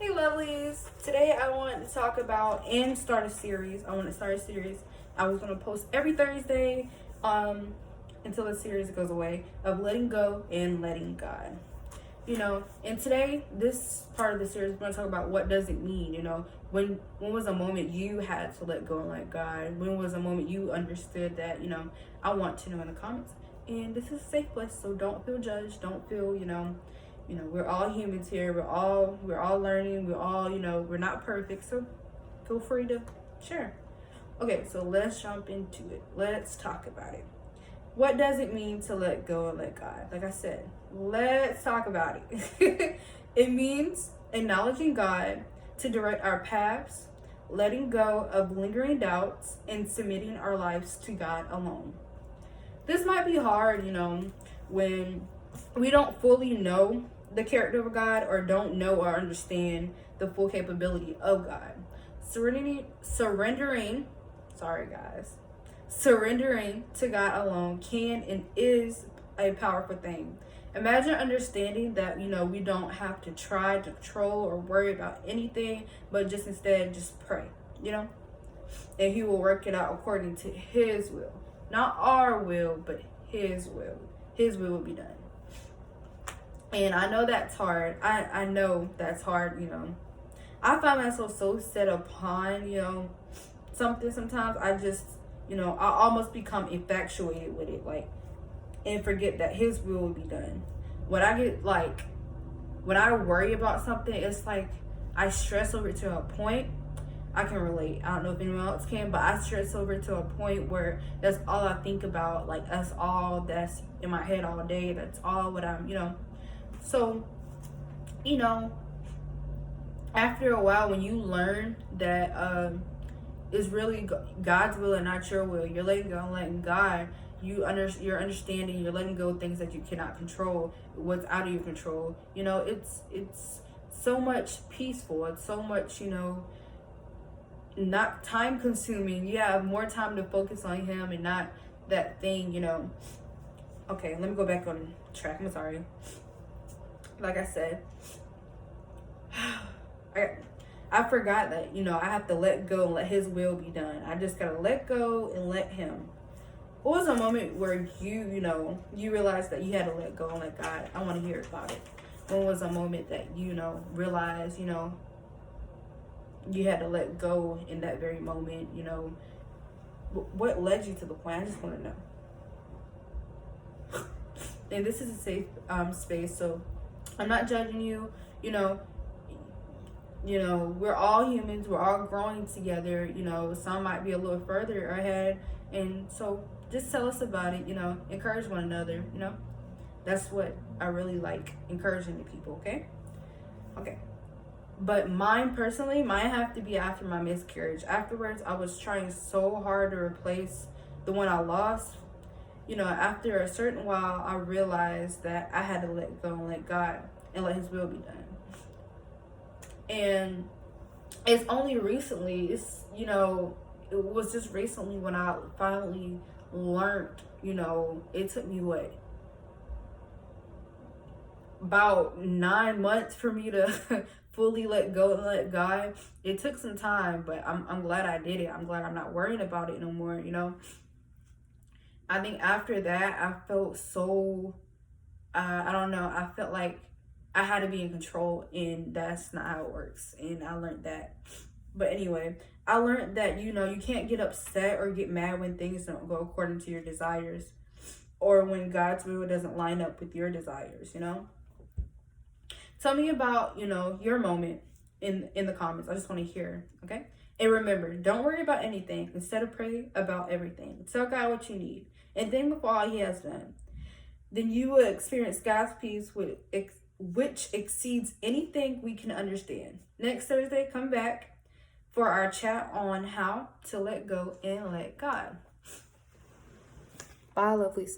Hey lovelies, today I want to talk about and start a series. I was going to post every Thursday until the series goes away of letting go and letting God. And today, this part of the series, we're going to talk about what does it mean, when was a moment you had to let go and let God? When was a moment you understood that, I want to know in the comments. And this is a safe place, so don't feel judged, don't feel, we're all humans here. We're all learning. We're all, we're not perfect. So feel free to share. Okay, so let's jump into it. Let's talk about it. What does it mean to let go and let God? Like I said, let's talk about it. It means acknowledging God to direct our paths, letting go of lingering doubts, and submitting our lives to God alone. This might be hard, when we don't fully know the character of God or don't know or understand the full capability of God. Surrendering to God alone can and is a powerful thing. Imagine understanding that, we don't have to try to control or worry about anything, but just instead just pray, and He will work it out according to His will. Not our will, but His will. His will be done. And I know that's hard. I know that's hard, I find myself so set upon, something sometimes. I just, I almost become infatuated with it, and forget that His will be done. When I worry about something, it's like I stress over it to a point. I can relate. I don't know if anyone else can, but I stress over to a point where that's all I think about. Like, that's all that's in my head all day. That's all what I'm, So, after a while, when you learn that it's really God's will and not your will, you're letting go and letting God, you're understanding, you're letting go of things that you cannot control, what's out of your control. It's so much peaceful. It's so much, not time consuming. You have more time to focus on Him and not that thing, Okay, let me go back on track. I'm sorry. Like I said, I forgot that, I have to let go and let His will be done. I just gotta let go and let Him. What was a moment where you realized that you had to let go and let God? I want to hear about it. When was a moment that realized, you had to let go in that very moment? What led you to the point? I just want to know. And this is a safe space, so I'm not judging you. We're all humans. We're all growing together. Some might be a little further ahead, and so just tell us about it. Encourage one another. That's what I really like, encouraging the people. Okay. But mine have to be after my miscarriage. Afterwards, I was trying so hard to replace the one I lost. After a certain while, I realized that I had to let go and let God and let His will be done. And it's only recently, it was just recently when I finally learned, it took me about 9 months for me to fully let go and let God. It took some time, but I'm glad I did it. I'm glad I'm not worrying about it no more, I think after that, I felt so, I don't know, I felt like I had to be in control, and that's not how it works. And I learned that. But anyway, I learned that, you can't get upset or get mad when things don't go according to your desires, or when God's will doesn't line up with your desires, Tell me about, your moment in the comments. I just want to hear, okay? And remember, don't worry about anything. Instead, pray about everything. Tell God what you need, and think of all He has done. Then you will experience God's peace, which exceeds anything we can understand. Next Thursday, come back for our chat on how to let go and let God. Bye, lovelies.